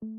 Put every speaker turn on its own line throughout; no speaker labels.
We're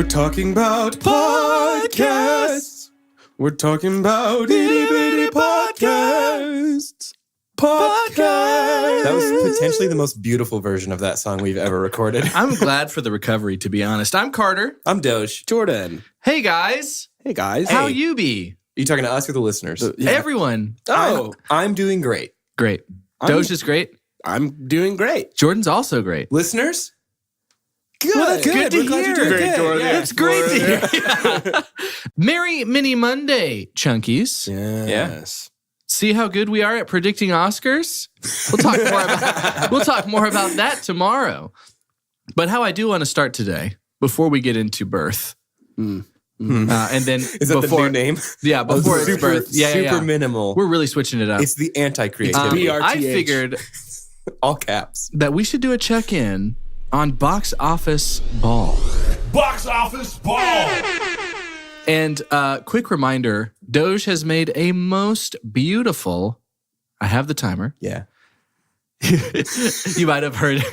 talking about podcasts. We're talking about itty-bitty podcasts. Podcast.
That was potentially the most beautiful version of that song we've ever recorded.
I'm glad for the recovery, to be honest. I'm Carter.
I'm Doge.
Jordan.
Hey, guys.
Hey, guys.
How you be?
Are you talking to us or the listeners?
Yeah.
Everyone.
Oh,
I'm doing great.
Great. Doge is great.
I'm doing great.
Jordan's also great.
Listeners?
Good.
Well, good to
We're glad
hear.
you're doing good.
Jordan.
Yeah.
It's great to hear. Merry Mini Monday, Chunkies.
Yes.
See how good we are at predicting Oscars? We'll talk more about that tomorrow. But how I do want to start today, before we get into birth, and then
Is that
before
the new name?
Yeah, before it's birth. Yeah,
super minimal.
We're really switching it up.
It's the anti-creativity.
BRTH.
I figured
All caps.
that we should do a check-in on Box Office Ball.
Box Office Ball!
And quick reminder, Doge has made a most beautiful, I have the timer.
Yeah.
You might have heard,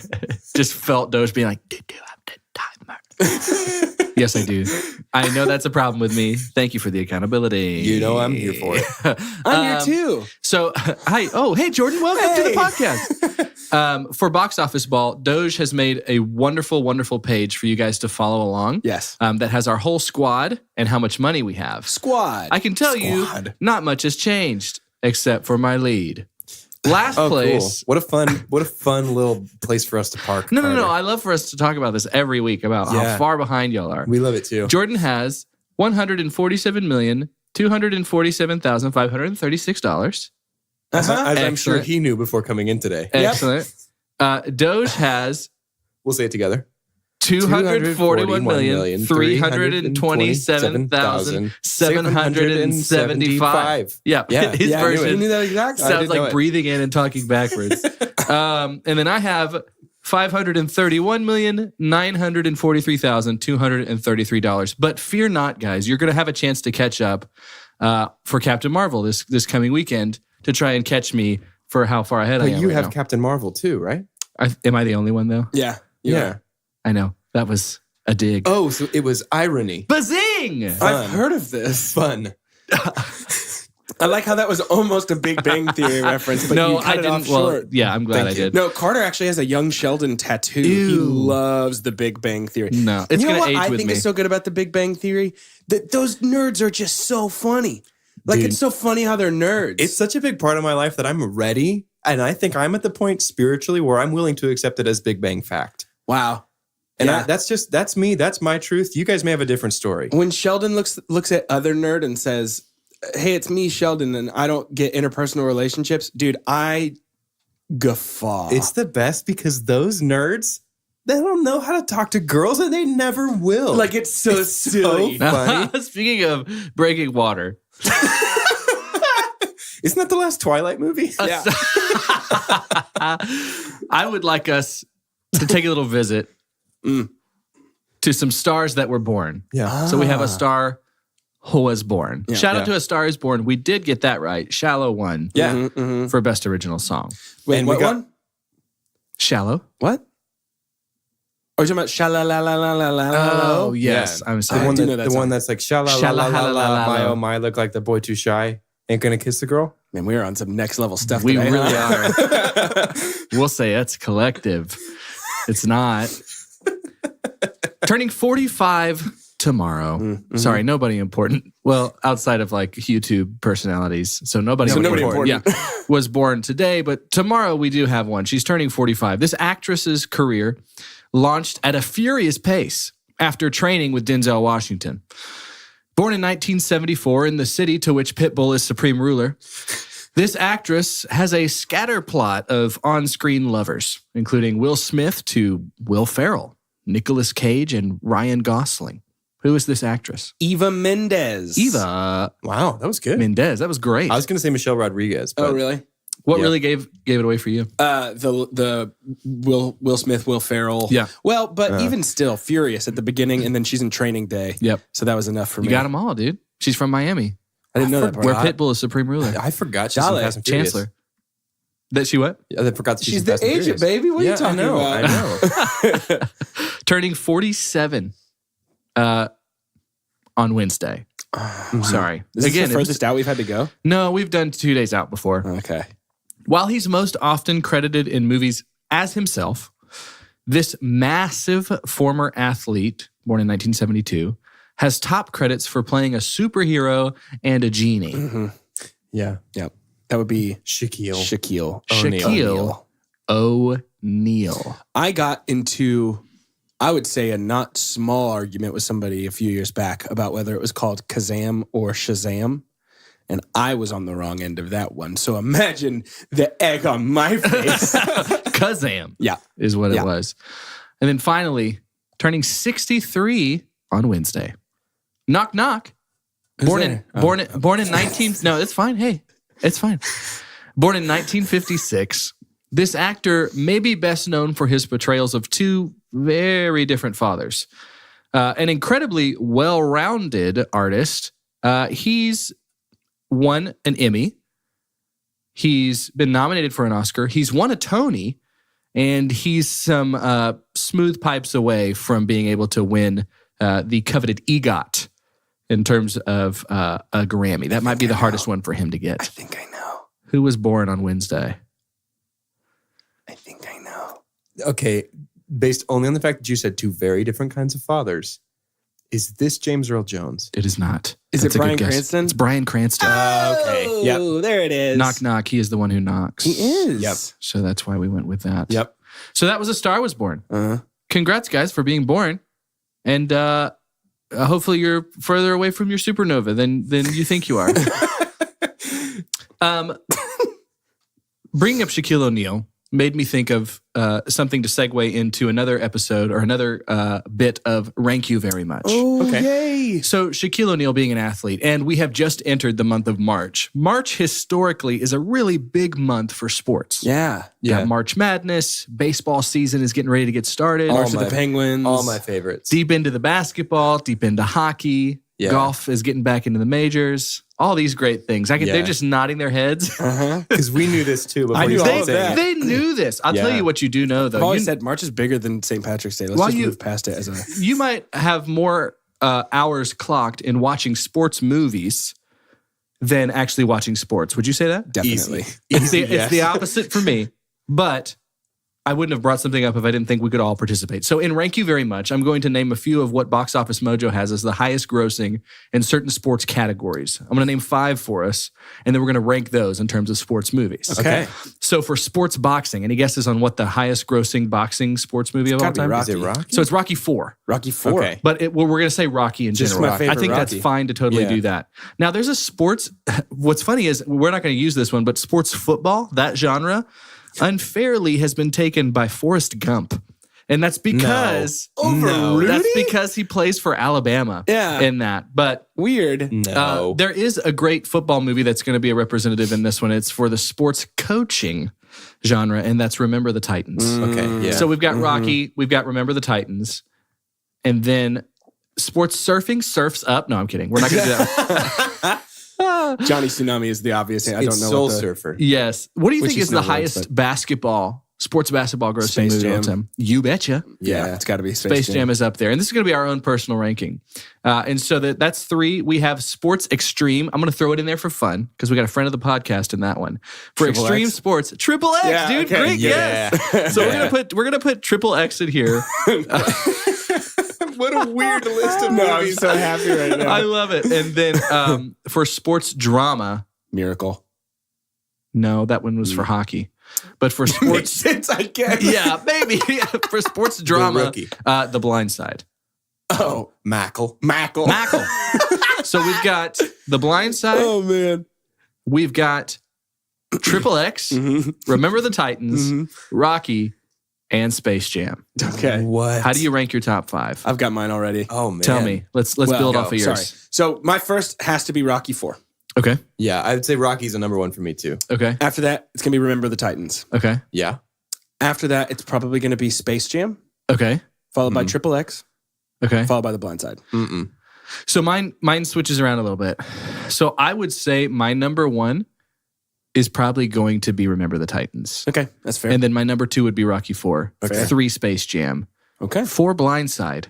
just felt Doge being like, "Did you have the timer?" Yes, I do. I know that's a problem with me. Thank you for the accountability.
You know I'm here for it.
I'm here too.
So, hi. Oh, hey, Jordan. Welcome to the podcast. For Box Office Ball, Doge has made a wonderful, wonderful page for you guys to follow along.
Yes.
That has our whole squad and how much money we have.
Squad.
I can tell you, not much has changed except for my lead. Last place.
Cool. What a fun little place for us to park.
No.
Carter.
I love for us to talk about this every week about how far behind y'all are.
We love it too.
Jordan has $147,247,536.
As I'm sure
Excellent.
he knew before coming in today.
Excellent. Doge has
We'll say it together.
$241,327,775. Yeah, his version
You knew that exactly.
sounds like breathing in and talking backwards. And then I have $531,943,233. But fear not, guys. You're going to have a chance to catch up for Captain Marvel this coming weekend to try and catch me for how far ahead I
But
am.
you
right
have
now.
Captain Marvel too, right?
Am I the only one, though?
Yeah.
Yeah.
I know. That was a dig.
Oh, so it was irony.
Bazing!
I've heard of this.
Fun.
I like how that was almost a Big Bang Theory reference, but
No,
you cut
I
it off
didn't. Well,
short.
yeah, I'm glad I did.
No, Carter actually has a young Sheldon tattoo. He
Ew.
loves the Big Bang Theory.
No, it's
you know
gonna
what
age
I
with
think
me.
is so good about the Big Bang Theory? That those nerds are just so funny. Like,
Dude.
it's so funny how they're nerds.
It's such a big part of my life that I'm ready. And I think I'm at the point spiritually where I'm willing to accept it as Big Bang fact.
wow.
And
Yeah.
that's me. That's my truth. You guys may have a different story.
When Sheldon looks at other nerd and says, "Hey, it's me, Sheldon, and I don't get interpersonal relationships," dude, I guffaw.
It's the best because those nerds, they don't know how to talk to girls and they never will.
like it's so
It's so
silly.
funny.
Speaking of breaking water,
Isn't that the last Twilight movie?
Yeah.
I would like us to take a little visit to some stars that were born.
Yeah.
So we have a star who was born.
Yeah.
Shout out to A Star Is Born. We did get that right. Shallow won
Yeah.
Mhm.
for Best Original Song.
Wait,
And
what
we got-
one?
Shallow?
What? Are you talking about sha-la-la-la-la-la-la?
Oh, yes.
Yeah.
I'm
The
sorry.
one,
do
that,
know that
the
song.
one that's like, sha la la la la la, my oh my, look like the boy too shy. Ain't gonna kiss the girl.
Man, we are on some next level stuff
We
today.
really
huh?
are. We'll say it's collective. It's not. Turning 45 tomorrow.
Mm-hmm.
Sorry, nobody important. Well, outside of like YouTube personalities. So nobody
nobody
Yeah, was born today, but tomorrow we do have one. She's turning 45. This actress's career launched at a furious pace after training with Denzel Washington. Born in 1974 in the city to which Pitbull is supreme ruler, this actress has a scatter plot of on-screen lovers, including Will Smith to Will Ferrell, Nicolas Cage, and Ryan Gosling. Who is this actress?
Eva Mendes.
Eva
Wow, that was good.
Mendes. That was great.
I was gonna say Michelle Rodriguez. But
Oh, really?
What really gave it away for you?
The Will Smith, Will Ferrell.
Yeah.
Well, but even still, Furious at the beginning, and then she's in Training Day.
Yep.
So that was enough for me.
You got them all, dude. She's from Miami,
I didn't know that part.
where Pitbull is supreme ruler.
I forgot she's in
Dale,
Fast and Furious.
Chancellor. That she what?
Yeah, I forgot she's
She's
in
the
Fast and
agent,
Furious.
baby. What are you talking about?
I know.
Turning 47 on Wednesday. Sorry.
Is this
Again,
the furthest out we've had to go?
no, we've done 2 days out before.
Okay.
While he's most often credited in movies as himself, this massive former athlete, born in 1972, has top credits for playing a superhero and a genie.
Mm-hmm.
Yeah.
Yep. That would be
Shaquille.
Shaquille O'Neal.
I got into, I would say, a not small argument with somebody a few years back about whether it was called Kazam or Shazam. And I was on the wrong end of that one. So imagine the egg on my face.
Kazam.
Yeah.
Is what it was. And then finally, turning 63 on Wednesday. Knock, knock. Born in 19... No, it's fine. Hey, it's fine. Born in 1956, this actor may be best known for his portrayals of two very different fathers. An incredibly well-rounded artist. He's won an Emmy. He's been nominated for an Oscar. He's won a Tony. And he's some smooth pipes away from being able to win the coveted EGOT in terms of a Grammy. That might be the hardest one for him to get.
I think I know.
Who was born on Wednesday?
I think I know.
Okay, based only on the fact that you said two very different kinds of fathers, is this James Earl Jones?
It is not.
Is
That's
it
a good
Bryan
guess.
Cranston?
It's Bryan Cranston.
Okay. Yep. There it is.
Knock, knock. He is the one who knocks.
He is.
Yep.
So that's why we went with that.
Yep.
So that was A Star Was Born.
Uh-huh.
Congrats, guys, for being born. And hopefully you're further away from your supernova than you think you are. Bringing up Shaquille O'Neal made me think of something to segue into another episode or another bit of Rank You Very Much.
Oh,
Okay.
yay.
So Shaquille O'Neal being an athlete, and we have just entered the month of March. March historically is a really big month for sports.
Yeah.
You got March Madness, baseball season is getting ready to get started.
March of
my-
the Penguins.
All my favorites.
Deep into the basketball, deep into hockey.
Yeah.
Golf is getting back into the majors. All these great things. They're just nodding their heads.
Uh-huh.
Because we knew this too. Before
I knew
you
all
started
of
saying
that.
it.
They knew this. I'll tell
Yeah.
you what you do know, though.
I've always
You,
said March is bigger than St. Patrick's Day. Let's
While
just
you-
move past it as a...
you might have more hours clocked in watching sports movies than actually watching sports. Would you say that?
Definitely.
It's the opposite for me, but I wouldn't have brought something up if I didn't think we could all participate. So in Rank You Very Much, I'm going to name a few of what Box Office Mojo has as the highest grossing in certain sports categories. I'm going to name 5 for us, and then we're going to rank those in terms of sports movies.
Okay.
So for sports boxing, any guesses on what the highest grossing boxing sports movie of all
gotta be
time?
Rocky.
Is it Rocky?
So it's Rocky 4.
Rocky 4.
Okay.
But we're going to say Rocky in
Just
general.
my favorite
I think that's
Rocky.
fine to totally
Yeah.
do that. Now, there's a sports. What's funny is we're not going to use this one, but sports football, that genre, unfairly has been taken by Forrest Gump. And that's because that's because he plays for Alabama
Yeah.
in that. But
Weird.
No.
there is a great football movie that's going to be a representative in this one. It's for the sports coaching genre, and that's Remember the Titans.
Okay. Yeah.
So we've got Rocky, we've got Remember the Titans, and then sports surfing, Surf's Up. No, I'm kidding. We're not going to do that.
Johnny Tsunami is the obvious. I
it's
don't know
Soul
what the...
Surfer.
Yes. What do you
Which
think
is
is the
no words,
highest
but-
sports basketball grossing
Space
movie of all
Jam.
time? You betcha.
Yeah, it's got to be
Space Jam is up there. And this is going to be our own personal ranking. And so that's 3. We have Sports Extreme. I'm going to throw it in there for fun because we got a friend of the podcast in that one. For
Triple
Extreme
X?
Sports, Triple X,
Yeah,
dude.
okay.
Great
Yeah.
guess. So we're gonna put Triple X in here.
What a weird list of
No, I'm
movies.
so happy right now.
I love it. And then for sports drama,
Miracle.
no, that one was for hockey. But for sports,
Since I guess.
yeah, maybe for sports drama,
Rookie.
The Blind Side.
Oh,
Mackle.
Mackle.
Mackle. So we've got The Blind Side.
Oh, man.
We've got Triple X, Remember the Titans, Rocky, and Space Jam.
Okay.
What?
How do you rank your top 5?
I've got mine already.
Oh man.
Tell me. Let's
Well,
build off of yours.
Sorry. So my first has to be Rocky 4.
Okay.
Yeah, I would say Rocky's a number one for me too.
Okay.
After that, it's going to be Remember the Titans.
Okay.
Yeah.
After that, it's probably going to be Space Jam,
Okay.
followed by Triple X,
Okay.
followed by The Blind Side.
Mm-mm.
So mine switches around a little bit. So I would say my number one is probably going to be Remember the Titans.
Okay, that's fair.
And then my number 2 would be Rocky 4.
Okay.
3 Space Jam.
Okay.
4 Blindside.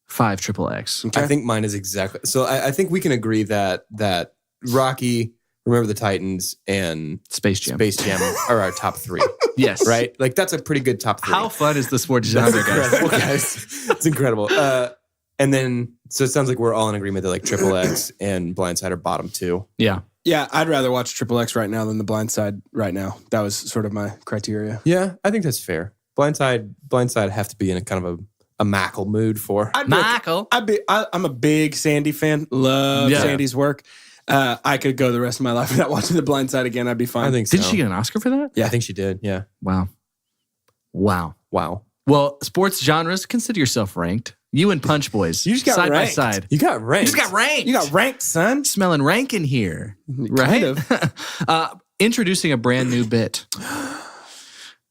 5 Triple X.
Okay.
I think mine is exactly. So I think we can agree that Rocky, Remember the Titans, and
Space Jam.
Space Jam are our top 3.
Yes.
Right? Like that's a pretty good top 3.
How fun is the sports genre,
That's
guys?
incredible, guys. It's incredible. And then, so it sounds like we're all in agreement that like Triple X and Blindside are bottom 2.
Yeah.
Yeah, I'd rather watch Triple X right now than The Blind Side right now. That was sort of my criteria.
Yeah, I think that's fair. Blindside have to be in a kind of a Mackle mood for.
Michael.
I'm a big Sandy fan. Love
Yeah.
Sandy's work. I could go the rest of my life without watching The Blind Side again. I'd be fine.
I think so.
Did she get an Oscar for that?
Yeah, I think she did. Yeah.
Wow.
Wow.
Well, sports genres, consider yourself ranked. You and Punch Boys.
You just got
side
ranked.
by side.
You got ranked.
You just got ranked.
You got ranked, son.
Smelling rank in here. Right?
of.
Introducing a brand new bit.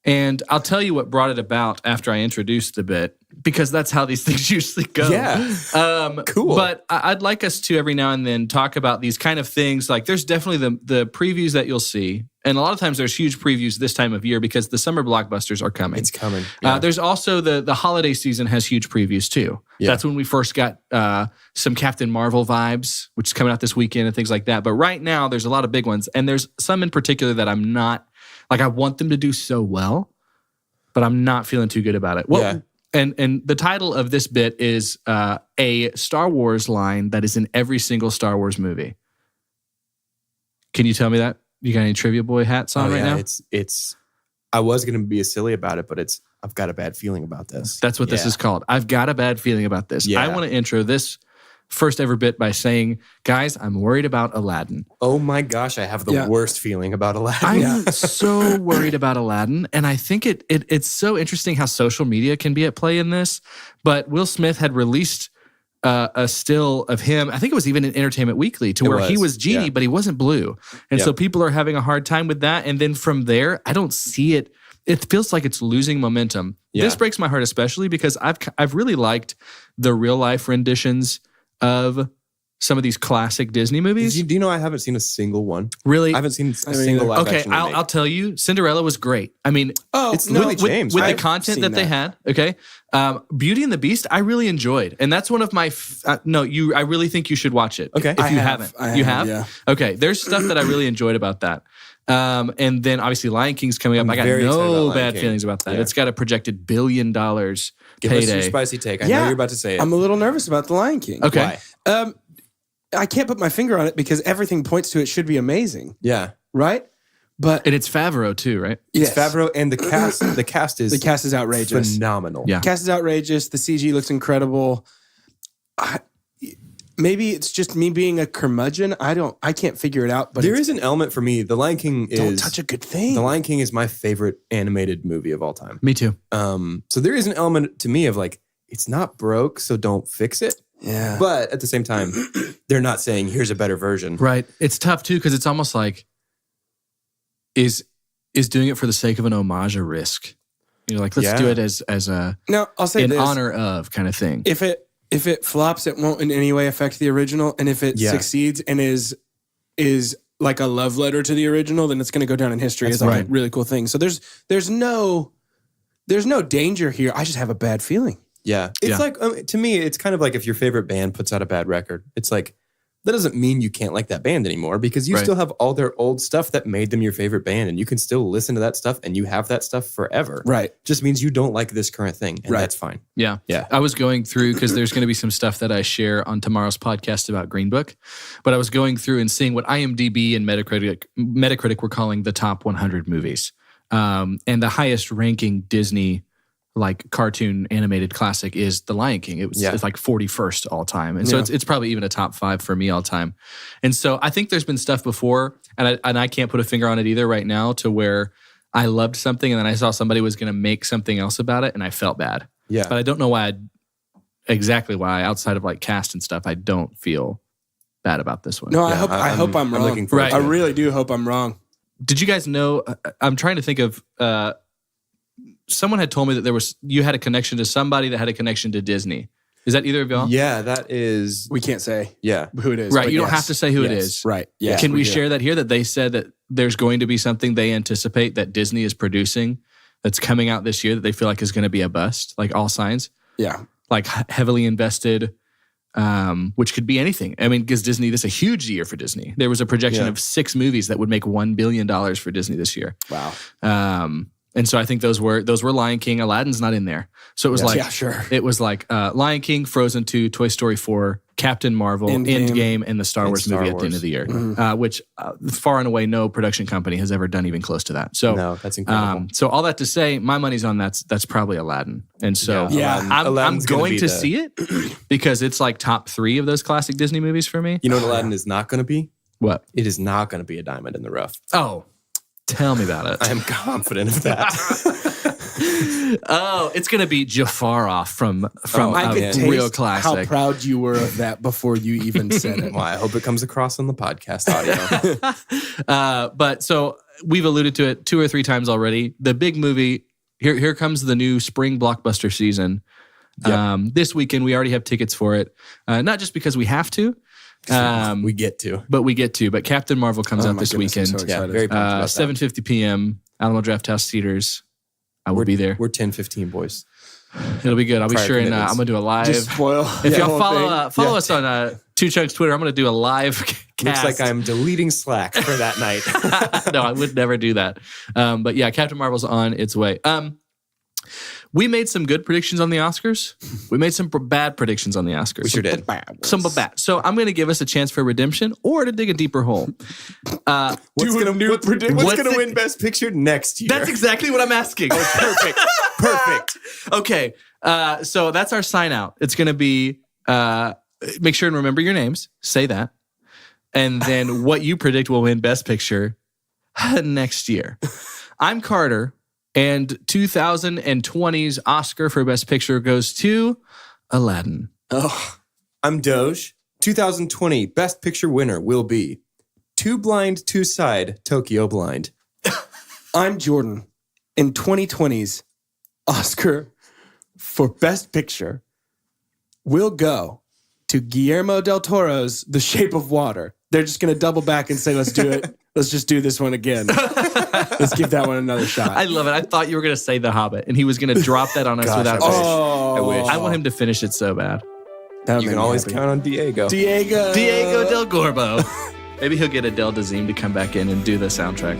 And I'll tell you what brought it about after I introduced the bit, because that's how these things usually go.
Yeah. Cool.
But I'd like us to every now and then talk about these kind of things. Like there's definitely the previews that you'll see. And a lot of times there's huge previews this time of year because the summer blockbusters are coming.
It's coming. Yeah.
There's also the holiday season has huge previews too.
Yeah.
That's when we first got some Captain Marvel vibes, which is coming out this weekend and things like that. But right now there's a lot of big ones. And there's some in particular that I'm not, like I want them to do so well, but I'm not feeling too good about it. Well,
Yeah.
And the title of this bit is a Star Wars line that is in every single Star Wars movie. Can you tell me that? You got any Trivia Boy hats on right now?
It's I was going to be silly about it, but I've got a bad feeling about this.
That's what this is called. I've got a bad feeling about this.
Yeah.
I want to intro this first ever bit by saying, guys, I'm worried about Aladdin.
Oh my gosh, I have the worst feeling about Aladdin.
I'm so worried about Aladdin. And I think it's so interesting how social media can be at play in this. But Will Smith had released a still of him. I think it was even in Entertainment Weekly to where he was Genie,
yeah.
but he wasn't blue. And so people are having a hard time with that. And then from there, I don't see it. It feels like it's losing momentum.
Yeah.
This breaks my heart, especially because I've really liked the real life renditions of some of these classic Disney movies.
Do you know I haven't seen a single one?
Really?
I haven't seen a single live
Okay,
action remake.
I'll tell you, Cinderella was great. I mean,
it's Lily James,
with the
right?
content
Seen
that they had. Okay, Beauty and the Beast, I really enjoyed, and that's one of my. I really think you should watch it.
Okay.
if
I
you
have.
haven't,
I
you
have,
have.
yeah.
Okay, there's stuff that I really enjoyed about that. And then obviously Lion King's coming up.
I'm
I got
very excited about
no
Lion
bad
King.
feelings about that.
Yeah.
It's got a projected $1 billion
Give us your
payday.
spicy take. I know you're about to say it.
I'm a little nervous about The Lion King.
Okay.
Why?
I can't put my finger on it because everything points to it should be amazing,
Yeah.
right? But
And it's Favreau too, right?
It's
yes,
Favreau and the cast. The cast is
the cast is outrageous.
phenomenal.
Yeah.
The cast is outrageous. The CG looks incredible. Maybe it's just me being a curmudgeon. I can't figure it out. But
There is an element for me. The Lion King
don't
is
touch a good thing.
The Lion King is my favorite animated movie of all time.
Me too.
So there is an element to me of like, it's not broke, so don't fix it.
Yeah.
But at the same time, they're not saying here's a better version.
Right. It's tough too because it's almost like is doing it for the sake of an homage a risk? You know, like let's do
Yeah.
it as a
Now I'll say
in
this.
honor of kind of thing.
If it flops, it won't in any way affect the original. And if it
Yeah.
succeeds and is like a love letter to the original, then it's going to go down in history as like
right.
a really cool thing. So there's no danger here. I just have a bad feeling.
Yeah. It's
Yeah.
like, to me, it's kind of like if your favorite band puts out a bad record. It's like, that doesn't mean you can't like that band anymore because you
Right.
still have all their old stuff that made them your favorite band and you can still listen to that stuff and you have that stuff forever.
Right.
Just means you don't like this current thing and
Right.
that's fine.
Yeah.
Yeah.
I was going through because there's going to be some stuff that I share on tomorrow's podcast about Green Book, but I was going through and seeing what IMDb and Metacritic were calling the top 100 movies. And the highest ranking Disney like cartoon animated classic is The Lion King. It's like 41st all time. And so it's probably even a top 5 for me all time. And so I think there's been stuff before and I can't put a finger on it either right now to where I loved something and then I saw somebody was going to make something else about it and I felt bad.
Yeah.
But I don't know exactly why outside of like cast and stuff, I don't feel bad about this one.
No, I hope I'm wrong.
looking forward
Right.
to
I
it.
really do hope I'm wrong.
Did you guys know? I'm trying to think of. Someone had told me that you had a connection to somebody that had a connection to Disney. Is that either of y'all?
Yeah, that is.
We can't say
Yeah.
who it is.
Right.
but
You don't
yes.
have to say who it
Yes.
is.
Right. Yeah.
Can we
do.
share that here? That they said that there's going to be something they anticipate that Disney is producing that's coming out this year that they feel like is going to be a bust. Like all signs.
Yeah.
Like heavily invested. Which could be anything. I mean, because Disney, this is a huge year for Disney. There was a projection of 6 movies that would make $1 billion for Disney this year.
Wow.
And so I think those were Lion King. Aladdin's not in there. So it was like,
Yeah, sure.
It was like Lion King, Frozen 2, Toy Story 4, Captain Marvel, Endgame, and the Star Wars
Star
movie at the end
Wars.
of the year, which far and away no production company has ever done even close to that. So,
No, that's incredible.
so all that to say, my money's on that's probably Aladdin. And so
Yeah.
I'm
Aladdin's gonna
going
be
to
the-
see it because it's like top 3 of those classic Disney movies for me.
You know what Aladdin is not going to be?
What?
It is not going to be a diamond in the rough.
Oh, tell me about it.
I am confident of that.
Oh, it's going to be Jafar off from
I could
a
taste
real
how
classic.
proud you were of that before you even said it.
Well, I hope it comes across on the podcast audio.
But so we've alluded to it 2 or 3 times already. The big movie, here comes the new spring blockbuster season. This weekend, we already have tickets for it. Not just because we have to,
We get to.
but we get to. But Captain Marvel comes out
my
this
goodness, I'm
weekend.
so
Yeah,
excited.
very pumped about that.
7:50 p.m. Alamo Drafthouse Theaters. I will be there.
We're 10-15 boys.
It'll be good. I'll be
prior
sure, and
commitments.
I'm gonna do a live.
Just spoil.
If
the
y'all
whole thing.
follow us on Two Chunks Twitter, I'm gonna do a live cast.
Looks like I'm deleting Slack for that night.
No, I would never do that. But yeah, Captain Marvel's on its way. We made some good predictions on the Oscars. We made some bad predictions on the Oscars.
We sure did.
Some bad. So I'm going to give us a chance for redemption or to dig a deeper hole.
What's going to win Best Picture next year?
That's exactly what I'm asking.
perfect. Perfect.
Okay. So that's our sign out. It's going to be make sure and remember your names. Say that. And then what you predict will win Best Picture next year. I'm Carter. And 2020's Oscar for Best Picture goes to Aladdin.
Oh,
I'm Doge. 2020 Best Picture winner will be Two Blind, Two Side, Tokyo Blind.
I'm Jordan. In 2020's Oscar for Best Picture will go to Guillermo del Toro's The Shape of Water. They're just going to double back and say, let's do it. Let's just do this one again. Let's give that one another shot.
I love it. I thought you were going to say The Hobbit, and he was going to drop that on us without.
I wish.
I want him to finish it so bad.
That
You
made
can
me
always
happy.
count on Diego.
Diego
Diego del Gorbo. Maybe he'll get Adele Dazeem to come back in and do the soundtrack.